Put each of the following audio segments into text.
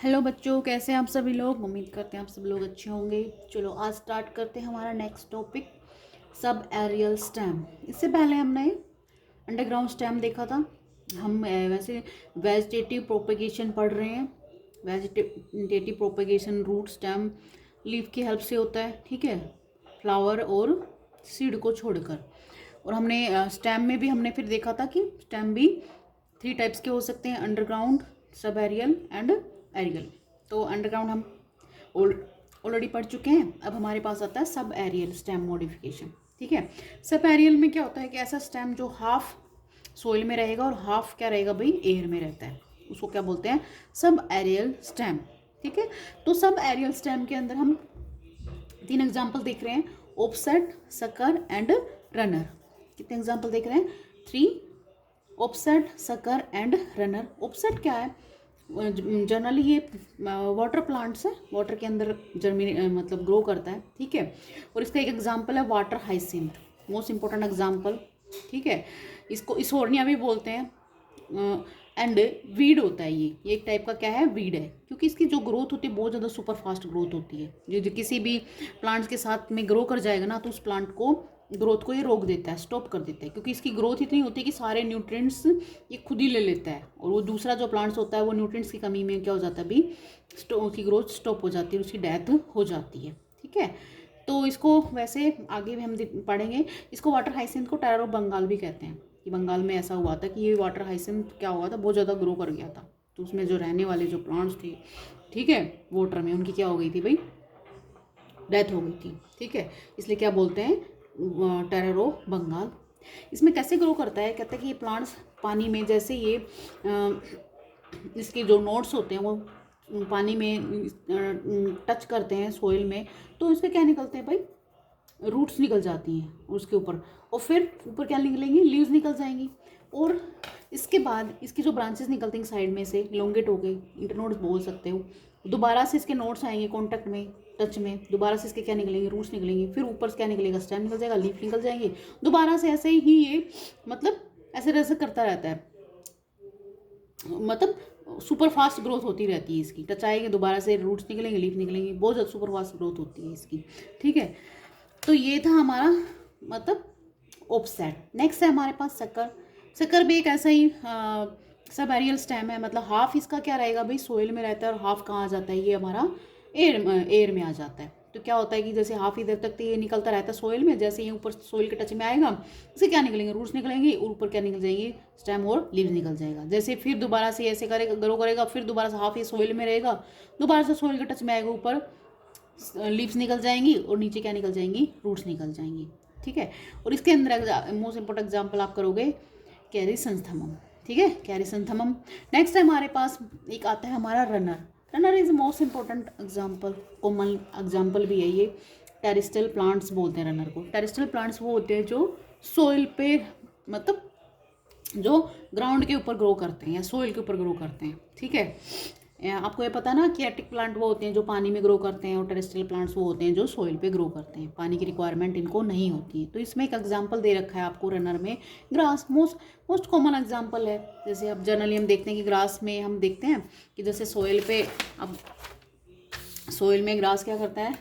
Hello बच्चों, कैसे हैं आप सभी लोग। उम्मीद करते हैं आप सब लोग अच्छे होंगे। चलो आज स्टार्ट करते हैं हमारा next topic, sub aerial stem. इससे पहले हमने अंडरग्राउंड स्टेम देखा था। हम वैसे वेजिटेटिव प्रोपेगेशन पढ़ रहे हैं। Vegetative propagation root stem leaf की हेल्प से होता है, ठीक है, फ्लावर और सीड को छोड़कर। और हमने स्टेम में भी हमने फिर देखा था कि स्टेम भी 3 टाइप्स के हो सकते हैं, underground, sub aerial and aerial. तो अंडरग्राउंड हम ऑलरेडी पढ़ चुके हैं। अब हमारे पास आता है सब एरियल स्टेम मॉडिफिकेशन, ठीक है। सब एरियल में क्या होता है कि ऐसा स्टेम जो हाफ सोइल में रहेगा और हाफ क्या रहेगा भाई, एयर में रहता है, उसको क्या बोलते हैं, सब एरियल स्टेम, ठीक है। तो सब एरियल स्टेम के अंदर हम 3 एग्जाम्पल देख रहे हैं, ऑफसेट, सकर एंड रनर। कितने एग्जाम्पल देख रहे हैं, 3, offset, sucker and runner. Offset क्या है, जनरली ये वाटर प्लांट्स है, वाटर के अंदर मतलब ग्रो करता है, ठीक है। और इसका एक एग्जांपल है water hyacinth, most important example, ठीक है। इसको इसोर्निया भी बोलते हैं। एंड वीड होता है, ये एक टाइप का क्या है, वीड है, क्योंकि इसकी जो ग्रोथ होती है बहुत ज़्यादा सुपर फास्ट ग्रोथ होती है। जो किसी भी प्लांट्स के साथ में ग्रो कर जाएगा ना, तो उस प्लांट को ग्रोथ को ये रोक देता है, स्टॉप कर देता है, क्योंकि इसकी ग्रोथ इतनी होती है कि सारे न्यूट्रिएंट्स ये खुद ही ले लेता है। और वो दूसरा जो प्लांट्स होता है वो न्यूट्रिएंट्स की कमी में क्या हो जाता है भी, उसकी ग्रोथ स्टॉप हो जाती है, उसकी डेथ हो जाती है, ठीक है। तो इसको वैसे आगे भी हम पढ़ेंगे। इसको वाटर हाइसिंथ को टेरर ऑफ बंगाल भी कहते हैं, कि बंगाल में ऐसा हुआ था कि ये वाटर हाइसिंथ क्या हुआ था, बहुत ज़्यादा ग्रो कर गया था, तो उसमें जो रहने वाले जो प्लांट्स थे, ठीक है, वाटर में, उनकी क्या हो गई थी भाई, डेथ हो गई थी, ठीक है। इसलिए क्या बोलते हैं, टेरर ऑफ बंगाल। इसमें कैसे ग्रो करता है, कहते हैं कि ये प्लांट्स पानी में, जैसे ये इसके जो नोड्स होते हैं वो पानी में टच करते हैं सॉइल में, तो इसके क्या निकलते हैं भाई, रूट्स निकल जाती हैं उसके ऊपर, और फिर ऊपर क्या निकलेंगी, लीव्स निकल जाएंगी। और इसके बाद इसकी जो ब्रांचेस निकलती हैं साइड में से, इलोंगेट हो गई, इंटरनोड्स बोल सकते हो, दोबारा से इसके नोड्स आएंगे कॉन्टैक्ट में, टच में, दोबारा से इसके क्या निकलेंगे, रूट्स निकलेंगे, फिर ऊपर से क्या निकलेगा, स्टेम निकल जाएगा, लीफ निकल जाएंगे, दोबारा से ऐसे ही ये मतलब ऐसे ऐसे करता रहता है, मतलब सुपर फास्ट ग्रोथ होती रहती है इसकी। टच आएंगे, दोबारा से रूट्स निकलेंगे, लीफ निकलेंगे, बहुत ज़्यादा सुपर फास्ट ग्रोथ होती है इसकी, ठीक है। तो ये था हमारा मतलब ऑफसेट। नेक्स्ट है हमारे पास सकर। सकर भी एक ऐसा ही सब एरियल स्टेम है, मतलब हाफ इसका क्या रहेगा भाई, सोइल में रहता है, और हाफ कहाँ आ जाता है, ये हमारा एयर में आ जाता है। तो क्या होता है कि जैसे हाफ इधर तक तो ये निकलता रहता है सोइल में, जैसे ये ऊपर सोइल के टच में आएगा, इससे क्या निकलेंगे, रूट्स निकलेंगे, और ऊपर क्या निकल जाएंगे, स्टेम और लीव्स निकल जाएगा। जैसे फिर दोबारा से ऐसे करेगा, ग्रो करेगा, फिर दोबारा से हाफ ये सोइल में रहेगा, दोबारा से सोइल के टच में आएगा, ऊपर लीव्स निकल जाएंगी, और नीचे क्या निकल जाएंगी, रूट्स निकल जाएंगी, ठीक है। और इसके अंदर मोस्ट इंपॉर्टेंट एग्जांपल आप करोगे कैरिसंथमम, ठीक है, कैरिसंथमम। नेक्स्ट है हमारे पास एक आता है हमारा runner. Runner is most important example, common example भी है ये। टेरिस्टल प्लांट्स बोलते हैं रनर को। टेरिस्टल प्लांट्स वो होते हैं जो सोइल पे, मतलब जो ग्राउंड के ऊपर ग्रो करते हैं या सोइल के ऊपर ग्रो करते हैं, ठीक है। आपको ये पता ना कि एटिक प्लांट वो होते हैं जो पानी में ग्रो करते हैं, और टेरेस्ट्रियल प्लांट्स वो होते हैं जो सोइल पे ग्रो करते हैं, पानी की रिक्वायरमेंट इनको नहीं होती है। तो इसमें एक एग्जांपल दे रखा है आपको रनर में, ग्रास मोस्ट कॉमन एग्जांपल है। जैसे अब जनरली हम देखते हैं कि ग्रास में हम देखते हैं कि जैसे सोइल पे, अब सोइल में ग्रास क्या करता है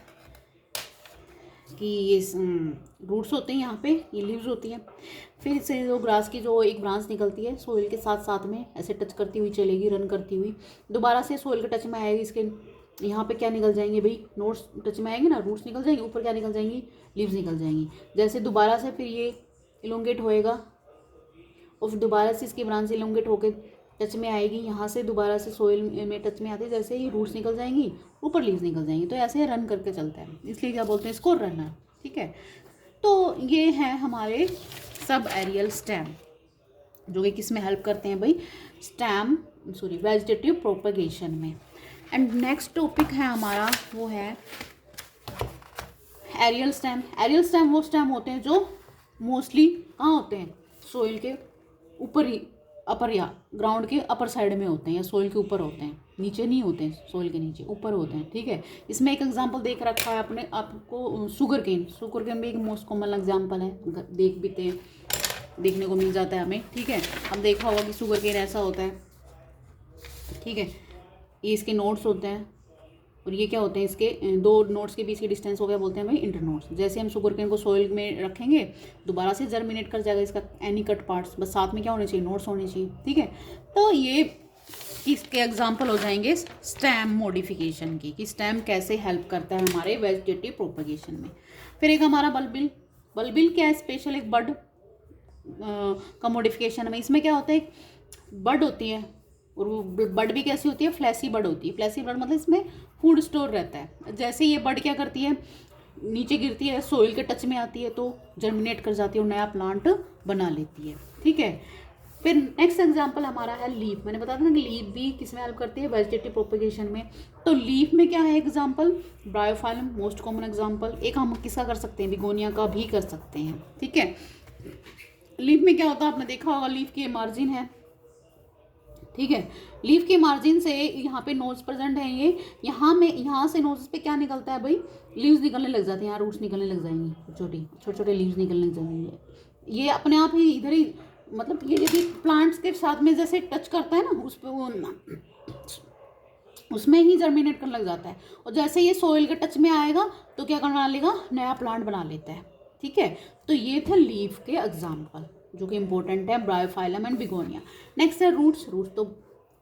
कि ये रूट्स होते हैं, यहाँ पे ये लीव्स होती हैं, फिर से जो ग्रास की जो एक ब्रांच निकलती है सोइल के साथ साथ में ऐसे टच करती हुई चलेगी, रन करती हुई, दोबारा से सोइल के टच में आएगी, इसके यहाँ पे क्या निकल जाएंगे भाई, नोट्स टच में आएंगे ना, रूट्स निकल जाएंगे, ऊपर क्या निकल जाएंगी, लीव्स निकल जाएंगी। जैसे दोबारा से फिर ये इलोंगेट होएगा, और फिर दोबारा से इसकी ब्रांच इलोंगेट होकर टच में आएगी, यहाँ से दोबारा से सोइल में टच में आती है, जैसे ही रूट्स निकल जाएंगी, ऊपर लीव्स निकल जाएंगी। तो ऐसे रन करके चलता है, इसलिए क्या बोलते हैं इसको, रनर, ठीक है। तो ये है हमारे सब एरियल स्टेम, जो कि किस में हेल्प करते हैं भाई, वेजिटेटिव प्रोपगेशन में। एंड नेक्स्ट टॉपिक है हमारा, वो है एरियल स्टेम। एरियल स्टेम वो स्टेम होते हैं जो मोस्टली कहाँ होते हैं, सोइल के ऊपर ही, अपर या ग्राउंड के अपर साइड में होते हैं, या सोइल के ऊपर होते हैं, नीचे नहीं होते हैं, सोइल के नीचे ऊपर होते हैं, ठीक है। इसमें एक एग्जांपल देख रखा है अपने आपको, शुगर केन भी एक मोस्ट कॉमन एग्जांपल है, देखने को मिल जाता है हमें, ठीक है। हम देखा होगा कि शुगर केन ऐसा होता है, ठीक है। ये इसके नोड्स होते हैं, और ये क्या होते हैं, इसके दो नोड्स के बीच की डिस्टेंस हो गया, बोलते हैं भाई इंटरनोड्स। जैसे हम शुगर केन को सोइल में रखेंगे दोबारा से जर्मिनेट कर जाएगा इसका एनी कट पार्ट्स, बस साथ में क्या होने चाहिए, नोड्स होने चाहिए, ठीक है। तो ये किसके एग्जाम्पल हो जाएंगे स्टेम मॉडिफिकेशन की, कि स्टेम कैसे हेल्प करता है हमारे वेजिटेटिव प्रोपगेशन में। फिर एक हमारा बल्बिल, बल्बिल क्या है, स्पेशल एक बर्ड का मॉडिफिकेशन में। इसमें क्या होता है, बर्ड होती है, और वो बर्ड भी कैसी होती है, फ्लैसी बर्ड होती है। फ्लैसी बर्ड मतलब इसमें फूड स्टोर रहता है। जैसे ये बर्ड क्या करती है, नीचे गिरती है, सोइल के टच में आती है तो जर्मिनेट कर जाती है और नया प्लांट बना लेती है, ठीक है। फिर नेक्स्ट एग्जांपल हमारा है लीफ। मैंने बताया था ना कि लीफ भी किसमें हेल्प करती है, वेजिटेटिव प्रोपगेशन में। तो लीफ में क्या है example, Bryophyllum most common example. एक हम किसका कर सकते हैं, बिगोनिया का भी कर सकते हैं, ठीक है। लीफ में क्या होता है, आपने देखा होगा, लीफ के मार्जिन है, ठीक है। लीफ के मार्जिन से यहाँ पे नोज प्रेजेंट है, ये यहाँ से नोज पे क्या निकलता है भाई, लीव्स निकलने लग जाते हैं, यहाँ रूट्स निकलने लग जाएंगी, छोटे छोटे लीव्स निकलने लग जाएंगे। ये अपने आप ही इधर ही, मतलब ये यदि प्लांट्स के साथ में जैसे टच करता है ना, उस पर वो उसमें ही जर्मिनेट करने लग जाता है, और जैसे ये सोइल के टच में आएगा तो क्या करना लेगा, नया प्लांट बना लेता है, ठीक है। तो ये थे लीफ के एग्जाम्पल जो कि इंपॉर्टेंट है, ब्रायोफाइलम एंड बिगोनिया। नेक्स्ट है रूट्स। रूट्स तो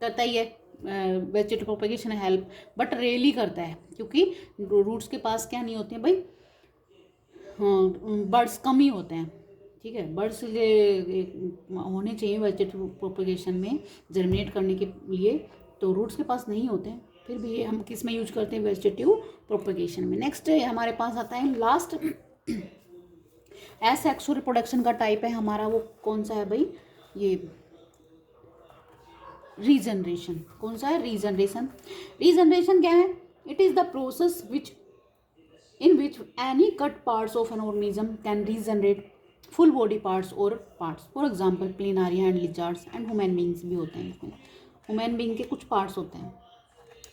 करता ही है vegetative propagation help, but rarely करता है, क्योंकि रूट्स के पास क्या नहीं होते हैं भाई, हाँ बर्ड्स कम ही होते हैं, ठीक है। बर्ड्स होने चाहिए वेजिटेटिव प्रोपगेशन में जर्मिनेट करने के लिए, तो रूट्स के पास नहीं होते हैं। फिर भी ये हम किस में यूज करते हैं, वेजिटेटिव प्रोपगेशन में। नेक्स्ट हमारे पास आता है लास्ट एसेक्सुअल रिप्रोडक्शन का टाइप है हमारा, वो कौन सा है भाई, ये रीजनरेशन। कौन सा है, रीजनरेशन। रीजनरेशन क्या है, it is the process which in which any cut parts of an organism can regenerate full body parts or parts. For example, planaria and lizards and human beings भी होते हैं इसमें। human being के कुछ parts होते हैं,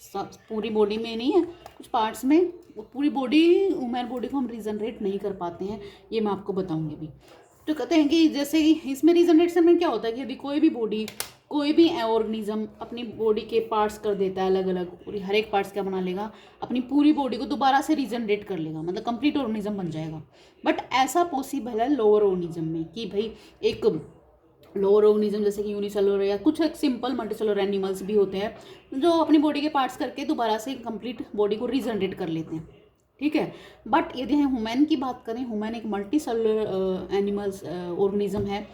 सब पूरी बॉडी में नहीं है, कुछ पार्ट्स में। पूरी बॉडी, ह्यूमन बॉडी को हम रीजनरेट नहीं कर पाते हैं, ये मैं आपको बताऊंगी भी। तो कहते हैं कि जैसे इसमें रीजनरेशन में क्या होता है कि यदि कोई भी बॉडी, कोई भी ऑर्गेनिज्म अपनी बॉडी के पार्ट्स कर देता है अलग अलग, पूरी हर एक पार्ट्स क्या बना लेगा, अपनी पूरी बॉडी को दोबारा से रीजनरेट कर लेगा, मतलब कंप्लीट ऑर्गेनिज्म बन जाएगा। बट ऐसा पॉसिबल है लोअर ऑर्गेनिज्म में, कि भाई एक लोअर ऑर्गेनिज्म जैसे कि यूनिसेलुलर या कुछ एक सिंपल मल्टीसेलुलर एनिमल्स भी होते हैं जो अपनी बॉडी के पार्ट्स करके दोबारा से कंप्लीट बॉडी को रीजनरेट कर लेते हैं, ठीक है। बट यदि हम ह्यूमन की बात करें, ह्यूमन एक मल्टी सेलुलर एनिमल्स ऑर्गेनिज्म है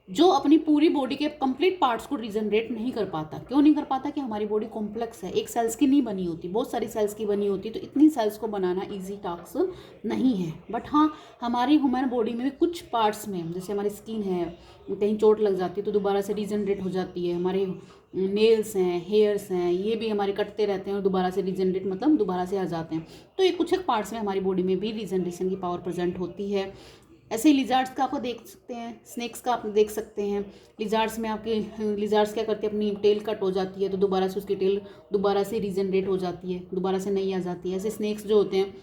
जो अपनी पूरी बॉडी के कंप्लीट पार्ट्स को रीजनरेट नहीं कर पाता। क्यों नहीं कर पाता, कि हमारी बॉडी कॉम्प्लेक्स है, एक सेल्स की नहीं बनी होती, बहुत सारी सेल्स की बनी होती, तो इतनी सेल्स को बनाना इजी टास्क नहीं है। बट हाँ, हमारी ह्यूमन बॉडी में भी कुछ पार्ट्स में, जैसे हमारी स्किन है, कहीं चोट लग जाती है तो दोबारा से रीजनरेट हो जाती है, हमारे नेल्स हैं, हेयर्स हैं, ये भी हमारे कटते रहते हैं और दोबारा से रीजनरेट मतलब दोबारा से आ जाते हैं। तो ये कुछ एक पार्ट्स में हमारी बॉडी में भी रीजनरेशन की पावर प्रेजेंट होती है। ऐसे ही लिजार्ड्स का आप देख सकते हैं, स्नेक्स का आप देख सकते हैं। लिजार्ड्स में आपके लिजार्ड्स क्या करते हैं, अपनी टेल कट हो जाती है तो दोबारा से उसकी टेल दोबारा से रीजनरेट हो जाती है, दोबारा से नई आ जाती है। ऐसे स्नेक्स जो होते हैं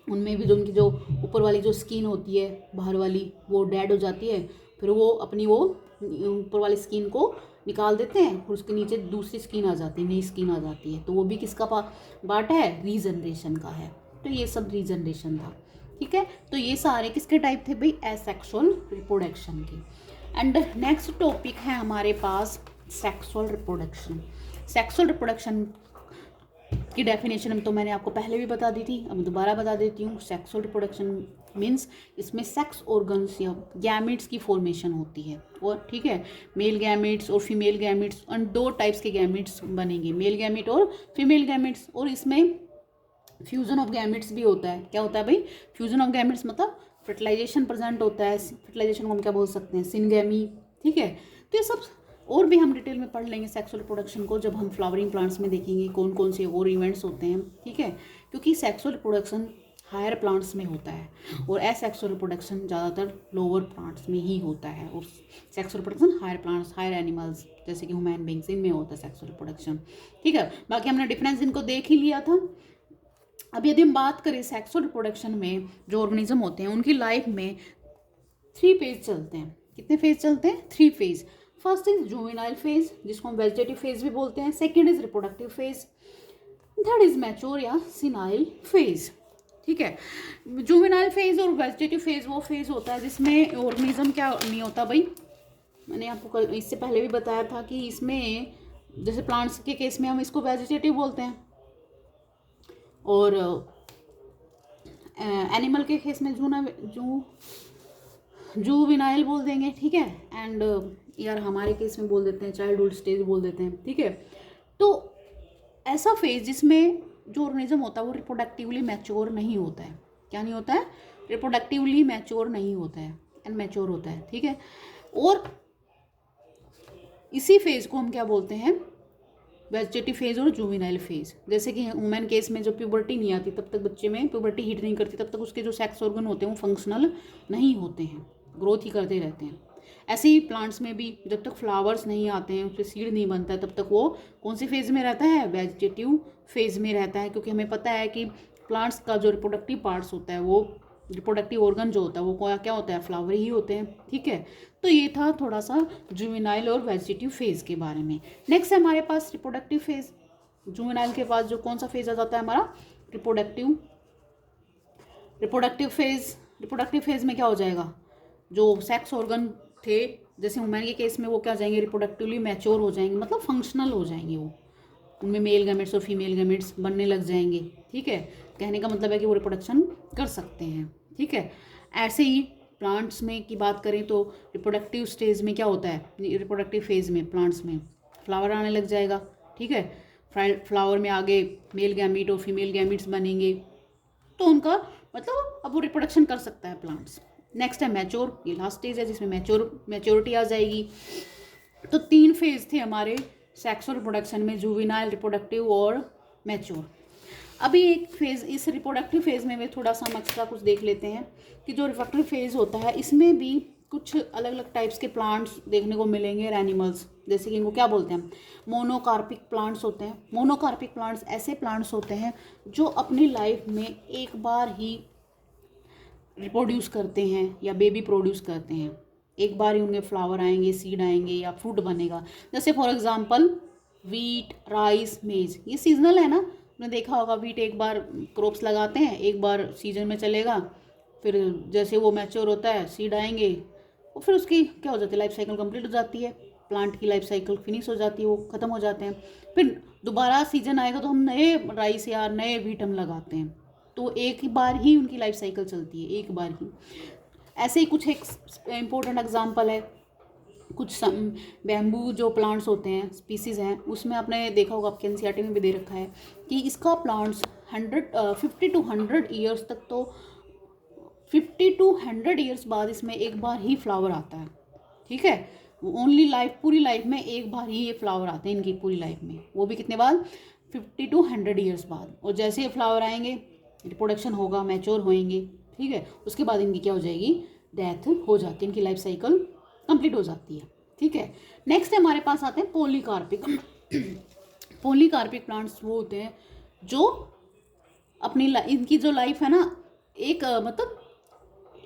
उनमें भी जो उनकी जो ऊपर वाली जो स्किन होती है बाहर वाली, वो डेड हो जाती है, फिर वो अपनी वो ऊपर वाली स्किन को निकाल देते हैं, फिर उसके नीचे दूसरी स्किन आ जाती है, नई स्किन आ जाती है। तो वो भी किसका पार्ट है, रीजनरेशन का है। तो ये सब रीजनरेशन था, ठीक है। तो ये सारे किसके टाइप थे भाई, एसेक्सुअल रिप्रोडक्शन के। एंड नेक्स्ट टॉपिक है हमारे पास सेक्सुअल रिप्रोडक्शन। सेक्सुअल रिप्रोडक्शन की डेफिनेशन तो मैंने आपको पहले भी बता दी थी, अब दोबारा बता देती हूँ। सेक्सुअल रिप्रोडक्शन मीन्स इसमें सेक्स ऑर्गन्स या गैमेट्स की फॉर्मेशन होती है, और ठीक है, मेल गैमेट्स और फीमेल गैमेट्स, और दो टाइप्स के गैमेट्स बनेंगे, मेल गैमेट और फीमेल गैमेट्स। और इसमें फ्यूजन ऑफ गैमेट्स भी होता है। क्या होता है भाई, फ्यूजन ऑफ गैमेट्स मतलब फर्टिलाइजेशन प्रेजेंट होता है। फर्टिलाइजेशन को हम क्या बोल सकते हैं, सिनगैमी, ठीक है। तो ये सब और भी हम डिटेल में पढ़ लेंगे सेक्सुअल रिप्रोडक्शन को, जब हम फ्लावरिंग प्लांट्स में देखेंगे कौन कौन से और इवेंट्स होते हैं, ठीक है। क्योंकि सेक्सुअल रिप्रोडक्शन हायर प्लांट्स में होता है और एसेक्सुअल रिप्रोडक्शन ज़्यादातर लोअर प्लांट्स में ही होता है, और sexual reproduction higher plants, higher animals जैसे कि ह्यूमन बींग्स, इनमें होता है सेक्सुअल रिप्रोडक्शन, ठीक है। बाकी हमने डिफरेंस इनको देख ही लिया था। अब यदि हम बात करें सेक्सुअल रिप्रोडक्शन में, जो ऑर्गेनिज्म होते हैं उनकी लाइफ में 3 फेज चलते हैं। कितने फेज चलते हैं, 3 phase. First is juvenile phase, जिसको हम वेजिटेटिव फेज भी बोलते हैं। Second is reproductive phase. Third is mature या सिनाइल फेज। ठीक है, जुवेनाइल फेज और वेजिटेटिव फेज वो फेज होता है जिसमें ऑर्गेनिज्म क्या नहीं होता भाई, मैंने आपको कल इससे पहले भी बताया था कि इसमें जैसे प्लांट्स के केस में हम इसको वेजिटेटिव बोलते हैं और एनिमल के केस में जुवेनाइल बोल देंगे। ठीक है, एंड यार हमारे केस में बोल देते हैं चाइल्डहुड स्टेज बोल देते हैं। ठीक है, तो ऐसा फेज जिसमें जो ऑर्गेनिज्म होता है वो रिप्रोडक्टिवली मैच्योर नहीं होता है। क्या नहीं होता है? रिप्रोडक्टिवली मैच्योर नहीं होता है एंड मैच्योर होता है। ठीक है, और इसी फेज को हम क्या बोलते हैं? वेजिटेटिव फेज और जुवेनाइल फेज। जैसे कि वुमेन केस में जब प्यूबर्टी नहीं आती तब तक बच्चे में प्यूबर्टी हिट नहीं करती तब तक उसके जो सेक्स ऑर्गन होते हैं वो फंक्शनल नहीं होते हैं, ग्रोथ ही करते रहते हैं। ऐसे ही प्लांट्स में भी जब तक फ्लावर्स नहीं आते हैं, उससे सीड नहीं बनता है, तब तक वो कौन सी फेज में रहता है? वेजिटेटिव फेज में रहता है। क्योंकि हमें पता है कि प्लांट्स का जो रिप्रोडक्टिव पार्ट्स होता है, वो रिप्रोडक्टिव ऑर्गन जो होता है वो क्या होता है? फ्लावर ही होते हैं। ठीक है, तो ये था थोड़ा सा जुवेनाइल और वेजिटेटिव फेज के बारे में। नेक्स्ट है हमारे पास रिप्रोडक्टिव फेज। जुवेनाइल के पास जो कौन सा फेज आ जाता है हमारा? Reproductive phase. रिप्रोडक्टिव फेज में क्या हो जाएगा? जो सेक्स ऑर्गन थे जैसे वुमेन के केस में वो क्या हो जाएंगे? रिप्रोडक्टिवली मैच्योर हो जाएंगे, मतलब फंक्शनल हो जाएंगे वो, उनमें मेल गैमेट्स और फीमेल गैमेट्स बनने लग जाएंगे। ठीक है, कहने का मतलब है कि वो रिप्रोडक्शन कर सकते हैं। ठीक है, ऐसे ही प्लांट्स में की बात करें तो रिप्रोडक्टिव स्टेज में क्या होता है? रिप्रोडक्टिव फेज में प्लांट्स में फ्लावर आने लग जाएगा। ठीक है, फ्लावर में आगे मेल गैमीट और फीमेल गैमीट्स बनेंगे, तो उनका मतलब अब वो रिप्रोडक्शन कर सकता है प्लांट्स। नेक्स्ट है मैच्योर, ये लास्ट स्टेज है जिसमें मैच्योरिटी आ जाएगी। तो 3 फेज थे हमारे सेक्स और रिप्रोडक्शन में, जुवेनाइल, रिप्रोडक्टिव और मैच्योर। अभी एक फेज इस रिप्रोडक्टिव फेज में भी थोड़ा सा हम एक्स्ट्रा कुछ देख लेते हैं कि जो रिप्रोडक्टिव फेज होता है इसमें भी कुछ अलग अलग टाइप्स के प्लांट्स देखने को मिलेंगे और एनिमल्स। जैसे कि इनको क्या बोलते हैं? मोनोकार्पिक प्लांट्स होते हैं। मोनोकार्पिक प्लांट्स ऐसे प्लांट्स होते हैं जो अपनी लाइफ में एक बार ही रिप्रोड्यूस करते हैं या बेबी प्रोड्यूस करते हैं। एक बार ही उनके फ्लावर आएंगे, सीड आएंगे या फ्रूट बनेगा। जैसे फॉर एग्जांपल वीट, राइस, मेज, ये सीजनल है ना। आपने देखा होगा वीट एक बार क्रॉप्स लगाते हैं, एक बार सीजन में चलेगा, फिर जैसे वो मैच्योर होता है सीड आएंगे और फिर उसकी क्या हो जाती है? लाइफ साइकिल कंप्लीट हो जाती है, प्लांट की लाइफ साइकिल फिनिश हो जाती है, वो ख़त्म हो जाते हैं। फिर दोबारा सीजन आएगा तो हम नए राइस या नए वीट हम लगाते हैं, तो एक ही बार ही उनकी लाइफ साइकिल चलती है, एक बार ही। ऐसे ही कुछ एक इम्पोर्टेंट एग्जांपल है, कुछ बैम्बू जो प्लांट्स होते हैं, स्पीसीज़ हैं, उसमें आपने देखा होगा, आपके एनसीईआरटी में भी दे रखा है कि इसका प्लांट्स 50 to 100 ईयर्स तक, तो 50 to 100 ईयर्स बाद इसमें एक बार ही फ्लावर आता है। ठीक है, ओनली लाइफ, पूरी लाइफ में एक बार ही ये फ्लावर आते हैं इनकी पूरी लाइफ में, वो भी कितने बाद? 50 to 100 ईयर्स बाद। और जैसे ये फ्लावर आएंगे, रिप्रोडक्शन होगा, मैच्योर होएंगे। ठीक है, उसके बाद इनकी क्या हो जाएगी? डेथ हो जाती है, इनकी लाइफ साइकिल कंप्लीट हो जाती है। ठीक है, नेक्स्ट हमारे पास आते हैं पॉलीकार्पिक। पॉलीकार्पिक प्लांट्स वो होते हैं जो अपनी इनकी जो लाइफ है ना, एक मतलब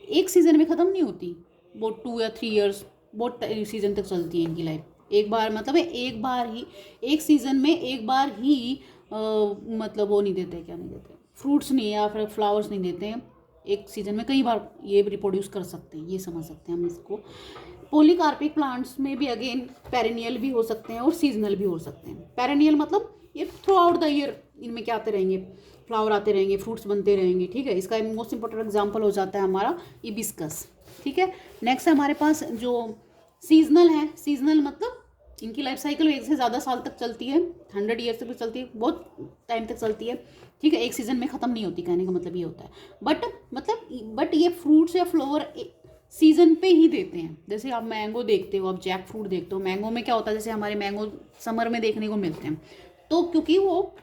एक सीजन में ख़त्म नहीं होती, वो 2 या 3 ईयर्स बहुत सीजन तक चलती है इनकी लाइफ। एक बार मतलब एक बार ही, एक सीज़न में एक बार ही मतलब वो नहीं देते, क्या नहीं देते? फ्रूट्स नहीं या फिर फ्लावर्स नहीं देते हैं, एक सीजन में कई बार ये रिप्रोड्यूस कर सकते हैं, ये समझ सकते हैं हम इसको। पॉलीकार्पिक प्लांट्स में भी अगेन पेरेनियल भी हो सकते हैं और सीजनल भी हो सकते हैं। पेरेनियल मतलब ये थ्रू आउट द ईयर इनमें क्या आते रहेंगे? फ्लावर आते रहेंगे, फ्रूट्स बनते रहेंगे। ठीक है, इसका मोस्ट इंपॉर्टेंट एग्जांपल हो जाता है हमारा हिबिस्कस। ठीक है, नेक्स्ट हमारे पास जो सीजनल है, सीजनल मतलब इनकी लाइफ साइकिल 1 से ज़्यादा साल तक चलती है, 100 ईयर्स तक चलती है, बहुत टाइम तक चलती है। ठीक है, एक सीजन में ख़त्म नहीं होती, कहने का मतलब ये होता है। बट ये फ्रूट्स या फ्लावर सीजन पे ही देते हैं। जैसे आप मैंगो देखते हो, आप जैक फ्रूट देखते हो, मैंगो में क्या होता है? जैसे हमारे मैंगो समर में देखने को मिलते हैं, तो क्योंकि वो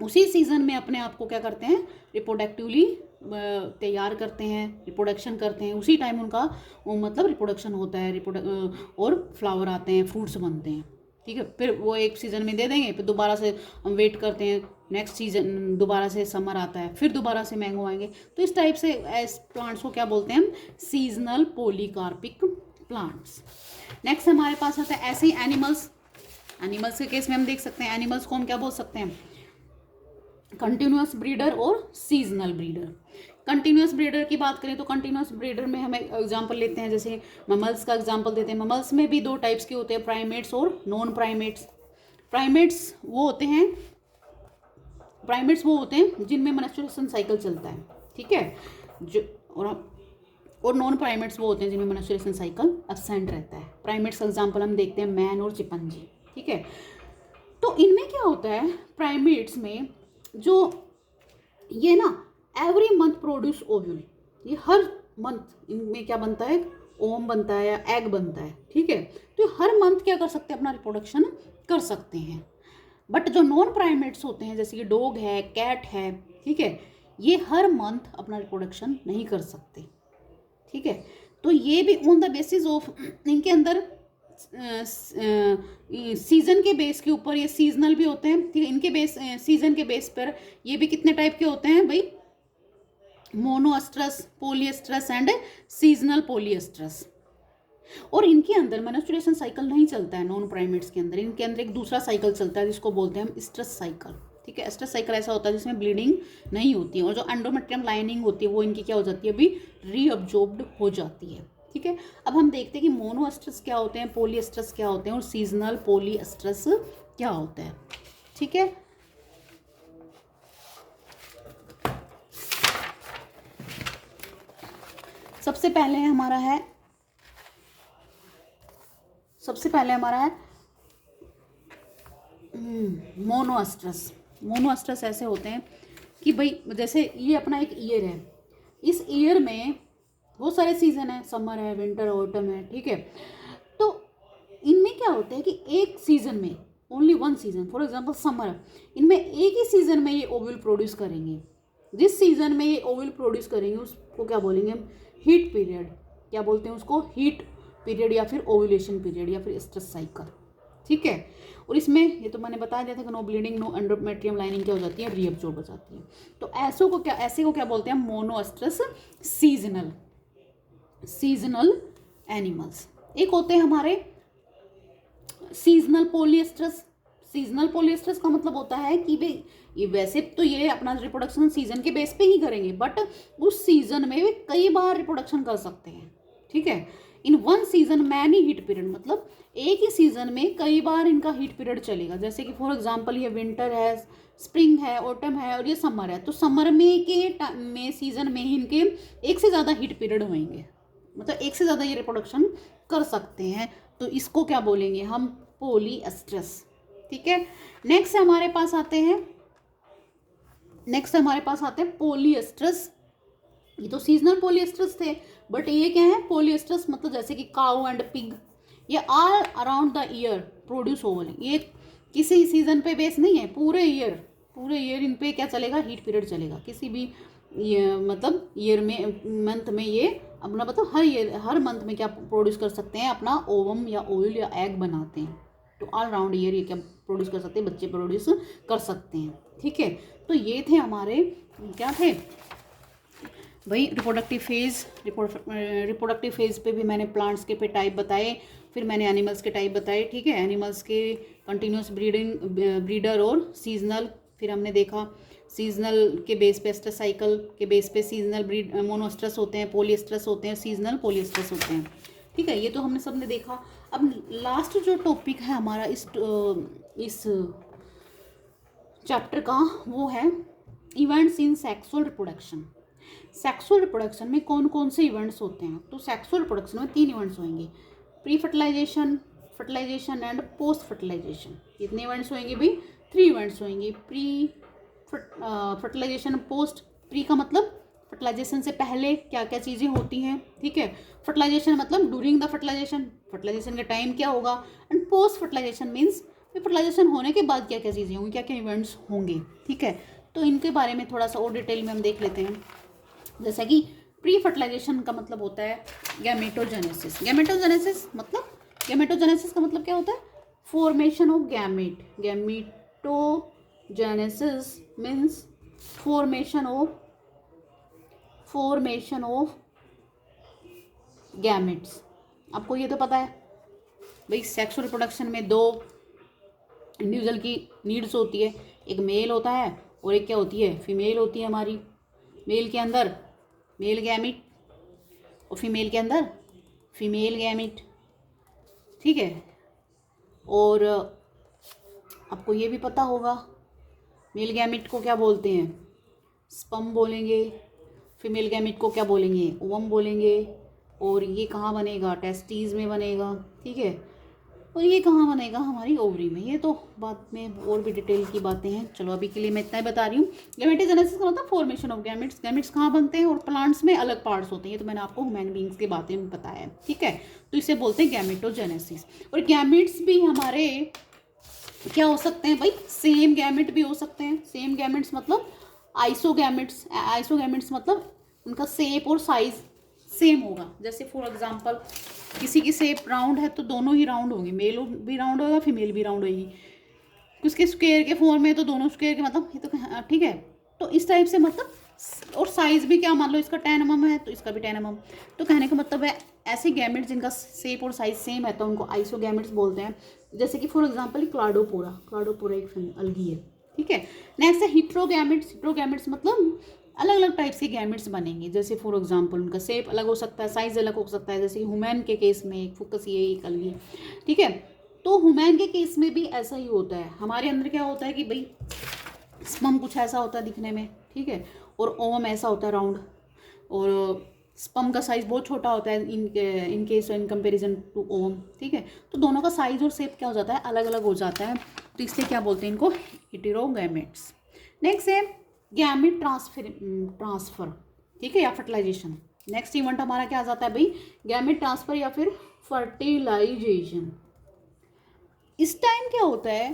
उसी सीज़न में अपने आप को क्या करते हैं? रिप्रोडक्टिवली तैयार करते हैं, रिप्रोडक्शन करते हैं, उसी टाइम उनका मतलब रिप्रोडक्शन होता है, और फ्लावर आते हैं, फ्रूट्स बनते हैं। ठीक है, फिर वो एक सीज़न में दे देंगे, फिर दोबारा से हम वेट करते हैं, नेक्स्ट सीजन दोबारा से समर आता है, फिर दोबारा से मैंगो आएंगे। तो इस टाइप से प्लांट्स को क्या बोलते हैं हम? Seasonal polycarpic plants. नेक्स्ट हमारे पास आता है ऐसे ही एनिमल्स। एनिमल्स के केस में हम देख सकते हैं, एनिमल्स को हम क्या बोल सकते हैं, कंटिन्यूअस ब्रीडर और सीजनल ब्रीडर। कंटिन्यूअस ब्रीडर की बात करें तो कंटिन्यूअस ब्रीडर में हम एग्जांपल लेते हैं, जैसे ममल्स का एग्जांपल देते हैं। ममल्स में भी दो टाइप्स के होते हैं, प्राइमेट्स और नॉन प्राइमेट्स। प्राइमेट्स वो होते हैं जिनमें मेंस्ट्रुएशन साइकिल चलता है, ठीक है, जो और नॉन प्राइमेट्स वो होते हैं जिनमें मेंस्ट्रुएशन साइकिल एब्सेंट रहता है। प्राइमेट्स का एग्जांपल हम देखते हैं मैन और चिंपैंजी, ठीक है। तो इनमें क्या होता है, प्राइमेट्स में जो ये ना एवरी मंथ प्रोड्यूस ओव्यूल, ये हर मंथ इनमें क्या बनता है, ओवम बनता है या एग बनता है, ठीक है। तो हर मंथ क्या कर सकते हैं, अपना रिप्रोडक्शन कर सकते हैं। बट जो नॉन प्राइमेट्स होते हैं जैसे कि डॉग है, कैट है, ठीक है, ये हर मंथ अपना रिप्रोडक्शन नहीं कर सकते, ठीक है। तो ये भी ऑन द बेसिस ऑफ इनके अंदर सीजन के बेस के ऊपर ये सीजनल भी होते हैं, ठीक है। इनके बेस सीजन के बेस पर ये भी कितने टाइप के होते हैं भाई, मोनोएस्ट्रस, पॉलीएस्ट्रस एंड सीजनल पॉलीएस्ट्रस। और इनके अंदर मेंस्ट्रुएशन साइकिल नहीं चलता है नॉन प्राइमेट्स के अंदर। इनके अंदर एक दूसरा साइकिल चलता है जिसको बोलते हैं हम स्ट्रेस साइकिल, ठीक है। स्ट्रेस साइकिल ऐसा होता है जिसमें ब्लीडिंग नहीं होती है और जो एंडोमेट्रियम लाइनिंग होती है वो इनकी क्या हो जाती है, अभी रीअब्जॉर्ब्ड हो जाती है, ठीक है। अब हम देखते हैं कि मोनोएस्ट्रस क्या होते हैं, पॉलीएस्ट्रस क्या होते हैं और सीजनल पॉलीएस्ट्रस क्या होता है, ठीक है। सबसे पहले हमारा है मोनोएस्ट्रस। मोनोएस्ट्रस ऐसे होते हैं कि भाई जैसे ये अपना एक ईयर है, इस ईयर में बहुत सारे सीजन है, समर है, विंटर, ऑटम है, ठीक है। तो इनमें क्या होता है कि एक सीजन में only one season, for example summer, इनमें एक ही सीजन में ये ओव्यूल प्रोड्यूस करेंगे। जिस सीजन में ये ओव्यूल प्रोड्यूस करेंगे उसको क्या बोलेंगे हम, हीट पीरियड। क्या बोलते हैं उसको, हीट पीरियड या फिर ओव्यूलेशन पीरियड या फिर स्ट्रेस साइकिल, ठीक है। और इसमें ये तो मैंने बताया दिया था कि no bleeding, no endometrium lining क्या हो जाती है, रीअब्जॉर्ब हो जाती है। तो ऐसे को क्या बोलते हैं, मोनोएस्ट्रस सीजनल एनिमल्स। एक होते हैं हमारे सीजनल पॉलीएस्ट्रस। सीजनल पॉलीएस्ट्रस का मतलब होता है कि भाई ये वैसे तो ये अपना रिप्रोडक्शन सीजन के बेस पे ही करेंगे, बट उस सीजन में वे कई बार रिप्रोडक्शन कर सकते हैं, ठीक है। In one season many heat period, मतलब एक ही सीजन में कई बार इनका हीट पीरियड चलेगा। जैसे कि फॉर एग्जांपल ये विंटर है, स्प्रिंग है, ऑटम है और ये समर है। तो समर में सीजन में ही इनके एक से ज़्यादा हीट पीरियड होंगे, मतलब एक से ज़्यादा ये रिप्रोडक्शन कर सकते हैं। तो इसको क्या बोलेंगे हम, पॉलीएस्ट्रस, ठीक है। नेक्स्ट हमारे पास आते हैं पॉलीएस्ट्रस। ये तो सीजनल पॉलीएस्ट्रस थे, बट ये क्या है, पॉलीएस्ट्रस मतलब जैसे कि काउ एंड पिग, ये all around the year produce Oval. ये किसी सीजन पे बेस नहीं है, पूरे ईयर इन पे क्या चलेगा, हीट पीरियड चलेगा। किसी भी मतलब ईयर में, मंथ में ये अपना मतलब हर मंथ में क्या प्रोड्यूस कर सकते हैं, अपना ओवम या ओव्यूल या एग बनाते हैं। तो ऑल राउंड ईयर ये क्या प्रोड्यूस कर सकते हैं, बच्चे प्रोड्यूस कर सकते हैं, ठीक है। तो ये थे हमारे, क्या थे भाई, रिप्रोडक्टिव फेज पे भी मैंने प्लांट्स के पे टाइप बताए, फिर मैंने एनिमल्स के टाइप बताए, ठीक है। एनिमल्स के कंटिन्यूस ब्रीडर और सीजनल, फिर हमने देखा सीजनल के बेस पे स्ट्रेस साइकिल के बेस पे सीजनल मोनोएस्ट्रस होते हैं, पॉलीएस्ट्रस होते हैं, सीजनल पॉलीएस्ट्रस होते हैं, ठीक है। ये तो हमने सबने देखा। अब लास्ट जो टॉपिक है हमारा इस चैप्टर का, वो है events in sexual reproduction. Sexual reproduction में कौन कौन से इवेंट्स होते हैं, तो सेक्सुअल रिप्रोडक्शन में 3 इवेंट्स होंगे, pre fertilization, fertilization and post fertilization. कितने इवेंट्स होंगे भाई, 3 इवेंट्स होंगे, प्री फर्टिलाइजेशन, पोस्ट। प्री का मतलब फर्टिलाइजेशन से पहले क्या क्या चीज़ें होती हैं, ठीक है। फर्टिलाइजेशन मतलब ड्यूरिंग द फर्टिलाइजेशन का टाइम क्या होगा, and post fertilization means fertilization होने के बाद क्या क्या चीज़ें होंगी, क्या क्या इवेंट्स होंगे, ठीक है। तो इनके बारे में थोड़ा सा और डिटेल में हम देख लेते हैं। जैसा कि प्री फर्टिलाइजेशन का मतलब होता है गैमेटोजेनेसिस। गैमेटोजेनेसिस का मतलब क्या होता है, formation of gamete. Gametogenesis means formation of gametes, आपको ये तो पता है भाई, सेक्स और रिप्रोडक्शन में दो इंडिविजुअल की नीड्स होती है, एक मेल होता है और एक क्या होती है, फीमेल होती है हमारी। मेल के अंदर मेल गैमिट और फीमेल के अंदर फीमेल गैमिट, ठीक है। और आपको ये भी पता होगा मेल गैमिट को क्या बोलते हैं, स्पर्म बोलेंगे, फीमेल गैमिट को क्या बोलेंगे, ओवम बोलेंगे। और ये कहाँ बनेगा, टेस्टीज में बनेगा, ठीक है। और ये कहाँ बनेगा, हमारी ओवरी में। ये तो बाद में और भी डिटेल की बातें हैं, चलो अभी के लिए मैं इतना ही बता रही हूँ। गैमेटोजेनेसिस का मतलब फॉर्मेशन ऑफ गैमेट्स। गैमेट्स कहाँ बनते हैं और प्लांट्स में अलग पार्ट्स होते हैं, ये तो मैंने आपको ह्यूमन बींग्स के बातें में बताया है, ठीक है। तो इसे बोलते हैं गैमेटोजेनेसिस। और गैमेट्स भी हमारे क्या हो सकते हैं भाई, सेम गैमेट भी हो सकते हैं। सेम गैमेट्स मतलब आइसोगैमेट्स। आइसोगैमेट्स मतलब उनका शेप और साइज सेम होगा। जैसे फॉर एग्जांपल किसी की शेप राउंड है तो दोनों ही राउंड होंगे, मेल भी राउंड होगा, फीमेल भी राउंड होगी। उसके स्क्वायर के फॉर्म में तो दोनों स्क्वायर के, मतलब ये तो ठीक है। तो इस टाइप से मतलब, और साइज भी क्या, मान लो इसका 10 mm है तो इसका भी 10 mm। तो कहने का मतलब है ऐसे गैमेट्स जिनका शेप और साइज सेम है तो उनको आइसोगैमेट्स बोलते हैं। जैसे कि फॉर एग्जांपल क्लाडोपोरा एक अलगी है, ठीक है। नेक्स्ट है हिट्रोगैमेट्स। हिट्रोगैमेट्स मतलब अलग अलग टाइप्स के गैमेट्स बनेंगे। जैसे फॉर एग्जांपल उनका शेप अलग हो सकता है, साइज अलग हो सकता है। जैसे ह्यूमन के केस में एक फोकस ये एक अलगी है, ठीक है। तो ह्यूमन के केस में भी ऐसा ही होता है। हमारे अंदर क्या होता है कि भाई स्पर्म कुछ ऐसा होता है दिखने में, ठीक है, और ओवम ऐसा होता है राउंड। और स्पर्म का साइज बहुत छोटा होता है in case in comparison to ovum, ठीक है। तो दोनों का साइज और शेप क्या हो जाता है, अलग अलग हो जाता है। तो इसलिए क्या बोलते हैं इनको, हेटेरोगैमेट्स। नेक्स्ट है गैमेट ट्रांसफर, ठीक है, या फर्टिलाइजेशन। नेक्स्ट इवेंट हमारा क्या आ जाता है भाई, गैमेट ट्रांसफर या फिर फर्टिलाइजेशन। इस टाइम क्या होता है,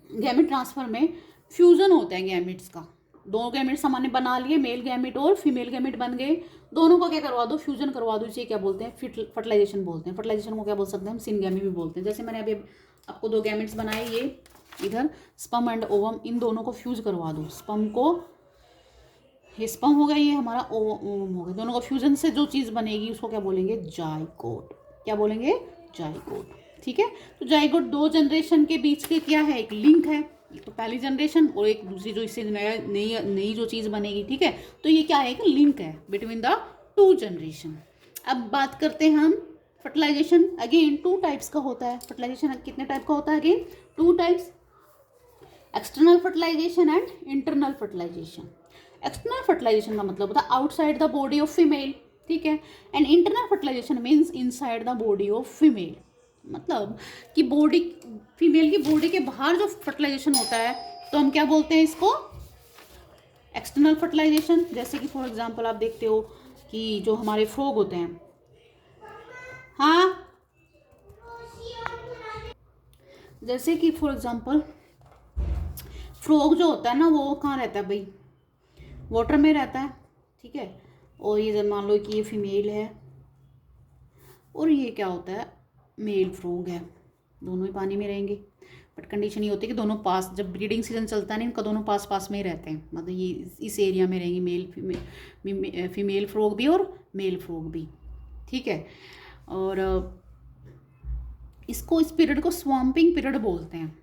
गैमेट ट्रांसफर में फ्यूजन होता है गैमेट्स का। दो गैमेट्स हमने बना लिए, मेल गैमेट और फीमेल गैमेट बन गए, दोनों को क्या करवा दो, फ्यूजन करवा दो। इसे क्या बोलते हैं, फर्टिलाइजेशन बोलते हैं। फर्टिलाइजेशन को क्या बोल सकते हैं हम, सिनगैमी भी बोलते हैं। जैसे मैंने अभी आपको दो गैमेट्स बनाए, ये इधर स्पर्म एंड ओवम, इन दोनों को फ्यूज करवा दो। स्पर्म को, ये स्पर्म हो गया, ये हमारा ओवम हो गया, दोनों का फ्यूजन से जो चीज़ बनेगी उसको क्या बोलेंगे, जाइगोट। क्या बोलेंगे, जाइगोट, ठीक है। तो जाइगोट दो जनरेशन के बीच के क्या है, एक लिंक है। एक तो पहली जनरेशन और एक दूसरी जो इससे नया नई जो चीज़ बनेगी, ठीक है। तो ये क्या है, एक लिंक है बिटवीन द टू जनरेशन। अब बात करते हैं हम फर्टिलाइजेशन। अगेन टू टाइप्स का होता है फर्टिलाइजेशन। कितने टाइप का होता है, again two types, external fertilization and internal fertilization. External fertilization का मतलब होता है outside the body of female, ठीक है। And internal fertilization means inside the body of female. मतलब कि बॉडी, फीमेल की बॉडी के बाहर जो फर्टिलाइजेशन होता है तो हम क्या बोलते हैं इसको, एक्सटर्नल फर्टिलाइजेशन। जैसे कि फॉर एग्जांपल आप देखते हो कि जो हमारे फ्रॉग होते हैं, हाँ, जैसे कि फॉर एग्जांपल फ्रॉग जो होता है ना, वो कहाँ रहता है भाई, वाटर में रहता है, ठीक है। और ये जब मान लो कि ये फीमेल है और ये क्या होता है, मेल फ्रॉग है, दोनों ही पानी में रहेंगे। बट कंडीशन ये होती है कि दोनों पास, जब ब्रीडिंग सीजन चलता है ना, इनका दोनों पास पास में ही रहते हैं। मतलब ये इस एरिया में रहेंगे, फीमेल फ्रॉग भी और मेल फ्रॉग भी, ठीक है। और इसको, इस पीरियड को स्वैम्पिंग पीरियड बोलते हैं।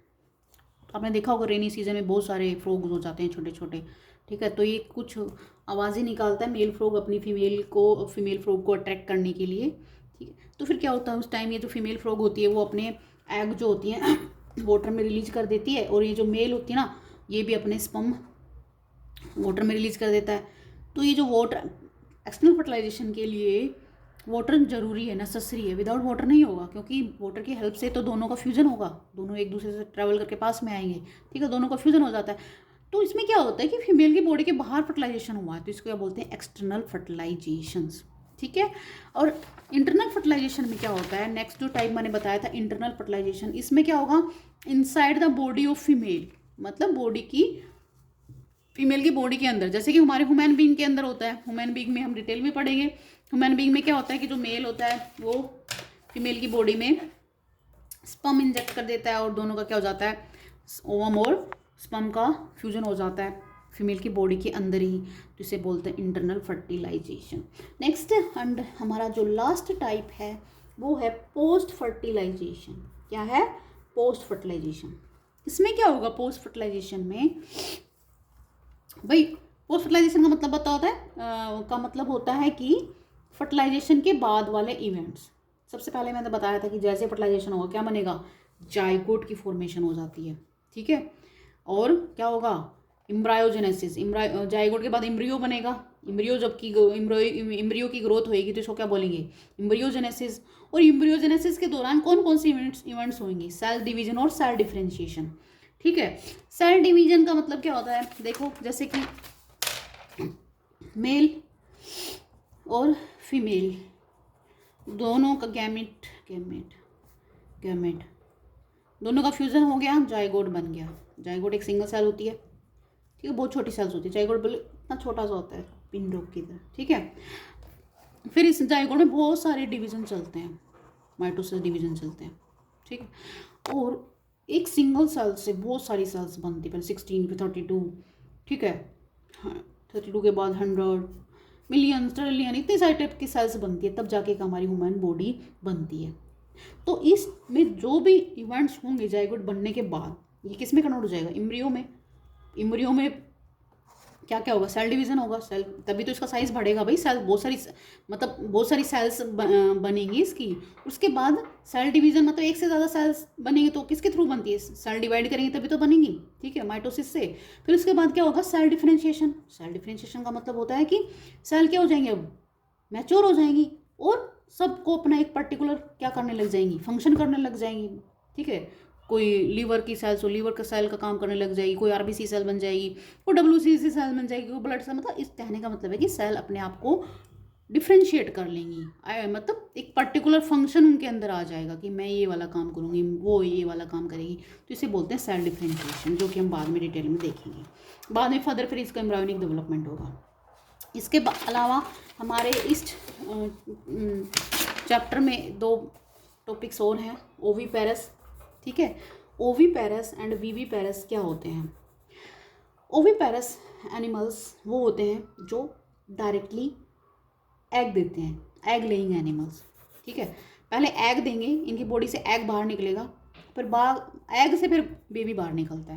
आपने देखा होगा रेनी सीजन में बहुत सारे फ्रॉग्स हो जाते हैं छोटे छोटे, ठीक है। तो ये कुछ आवाज़ें निकालता है मेल फ्रॉग अपनी फीमेल फ्रॉग को अट्रैक्ट करने के लिए, ठीक है। तो फिर क्या होता है उस टाइम, ये जो फीमेल फ्रॉग होती है वो अपने एग जो होती हैं वाटर में रिलीज कर देती है, और ये जो मेल होती है ना, ये भी अपने स्पर्म वाटर में रिलीज कर देता है। तो ये जो वाटर, एक्सटर्नल फर्टिलाइजेशन के लिए वाटर जरूरी है, नेसेसरी है। विदाउट वाटर नहीं होगा, क्योंकि वाटर की हेल्प से तो दोनों का फ्यूजन होगा, दोनों एक दूसरे से ट्रैवल करके पास में आएंगे, ठीक है, दोनों का फ्यूजन हो जाता है। तो इसमें क्या होता है कि फीमेल की बॉडी के बाहर फर्टिलाइजेशन हुआ है, तो इसको क्या बोलते हैं, एक्सटर्नल फर्टिलाइजेशंस, ठीक है। और इंटरनल फर्टिलाइजेशन में क्या होता है, नेक्स्ट जो टाइप मैंने बताया था इंटरनल फर्टिलाइजेशन, इसमें क्या होगा, inside the body of female, मतलब बॉडी की, फीमेल की बॉडी के अंदर। जैसे कि हमारे ह्यूमन बीइंग के अंदर होता है, ह्यूमन बीइंग में हम डिटेल में पढ़ेंगे। ह्यूमन बीइंग में क्या होता है कि जो मेल होता है वो फीमेल की बॉडी में स्पर्म इंजेक्ट कर देता है, और दोनों का क्या हो जाता है, ओवम और स्पर्म का फ्यूजन हो जाता है, फीमेल की बॉडी के अंदर ही, तो इसे बोलते हैं इंटरनल फर्टिलाइजेशन। नेक्स्ट एंड हमारा जो लास्ट टाइप है वो है पोस्ट फर्टिलाइजेशन। क्या है? Post fertilization. इसमें क्या होगा पोस्ट फर्टिलाइजेशन में? भाई पोस्ट फर्टिलाइजेशन का मतलब होता है कि फर्टिलाइजेशन के बाद वाले इवेंट्स। सबसे पहले मैंने बताया था कि जैसे फर्टिलाइजेशन होगा क्या बनेगा? जाइगोट की फॉर्मेशन हो जाती है, ठीक है। और क्या होगा? एम्ब्रायोजेनेसिस। जाइगोट के बाद एम्ब्रियो बनेगा। एम्ब्रियो जबकि एम्ब्रियो की ग्रोथ होएगी तो इसको क्या बोलेंगे? एम्ब्रियोजेनेसिस। और एम्ब्रियोजेनेसिस के दौरान कौन कौन से इवेंट्स होंगे? सेल डिवीजन और सेल डिफरेंशिएशन, ठीक है। सेल डिवीजन का मतलब क्या होता है? देखो जैसे कि मेल और फीमेल दोनों का गैमेट दोनों का फ्यूजन हो गया, जाइगोट बन गया। जाइगोट एक सिंगल सेल होती है, ठीक है, बहुत छोटी सेल्स होती है। जाइगोट बोले इतना छोटा सा होता है, पिन ड्रॉप की तरह, ठीक है। फिर इस जाइगोट में बहुत सारे डिवीजन चलते हैं, माइटोसिस डिवीजन चलते हैं, ठीक है। और एक सिंगल सेल से बहुत सारी सेल्स बनती है, पहले 16 फिर 32, ठीक है। हाँ, 32 के बाद 100 मिलियन ट्रिलियन इतने सारे टाइप की सेल्स बनती है, तब जाके हमारी ह्यूमन बॉडी बनती है। तो इसमें जो भी इवेंट्स होंगे जाइगोट बनने के बाद, ये किस में कन्वर्ट हो जाएगा? एम्ब्रियो में क्या क्या होगा? सेल डिवीजन होगा। सेल तभी तो इसका साइज बढ़ेगा भाई। सेल बहुत सारी सेल्स बनेंगी इसकी। उसके बाद सेल डिवीजन मतलब एक से ज़्यादा सेल्स बनेंगे तो किसके थ्रू बनती है? सेल डिवाइड करेंगे तभी तो बनेंगी, ठीक है, माइटोसिस से। फिर उसके बाद क्या होगा? Cell differentiation. सेल डिफरेंशिएशन का मतलब होता है कि सेल क्या हो जाएंगे? अब मैच्योर हो जाएंगी और सबको अपना एक पर्टिकुलर क्या करने लग जाएंगी? फंक्शन करने लग जाएंगी, ठीक है। कोई लीवर की सेल्स हो, लीवर का सेल का काम करने लग जाएगी। कोई आरबीसी सेल बन जाएगी, कोई डब्ल्यूसीसी सेल बन जाएगी, कोई ब्लड सेल। मतलब इस कहने का मतलब है कि सेल अपने आप को डिफ्रेंशिएट कर लेंगी, मतलब एक पर्टिकुलर फंक्शन उनके अंदर आ जाएगा कि मैं ये वाला काम करूँगी, वो ये वाला काम करेगी। तो इसे बोलते हैं सेल डिफ्रेंशिएशन, जो कि हम बाद में डिटेल में देखेंगे। बाद में फर्दर फिर इसका एम्ब्रायोनिक डेवलपमेंट होगा। इसके अलावा हमारे इस चैप्टर में 2 टॉपिक्स और हैं, ओवीपेरस, ठीक है। ओवीपेरस एंड वीवीपेरस क्या होते हैं? ओवीपेरस एनिमल्स वो होते हैं जो डायरेक्टली एग देते हैं, एग लेइंग एनिमल्स, ठीक है। पहले एग देंगे, इनकी बॉडी से एग बाहर निकलेगा, फिर एग से फिर बेबी बाहर निकलता है।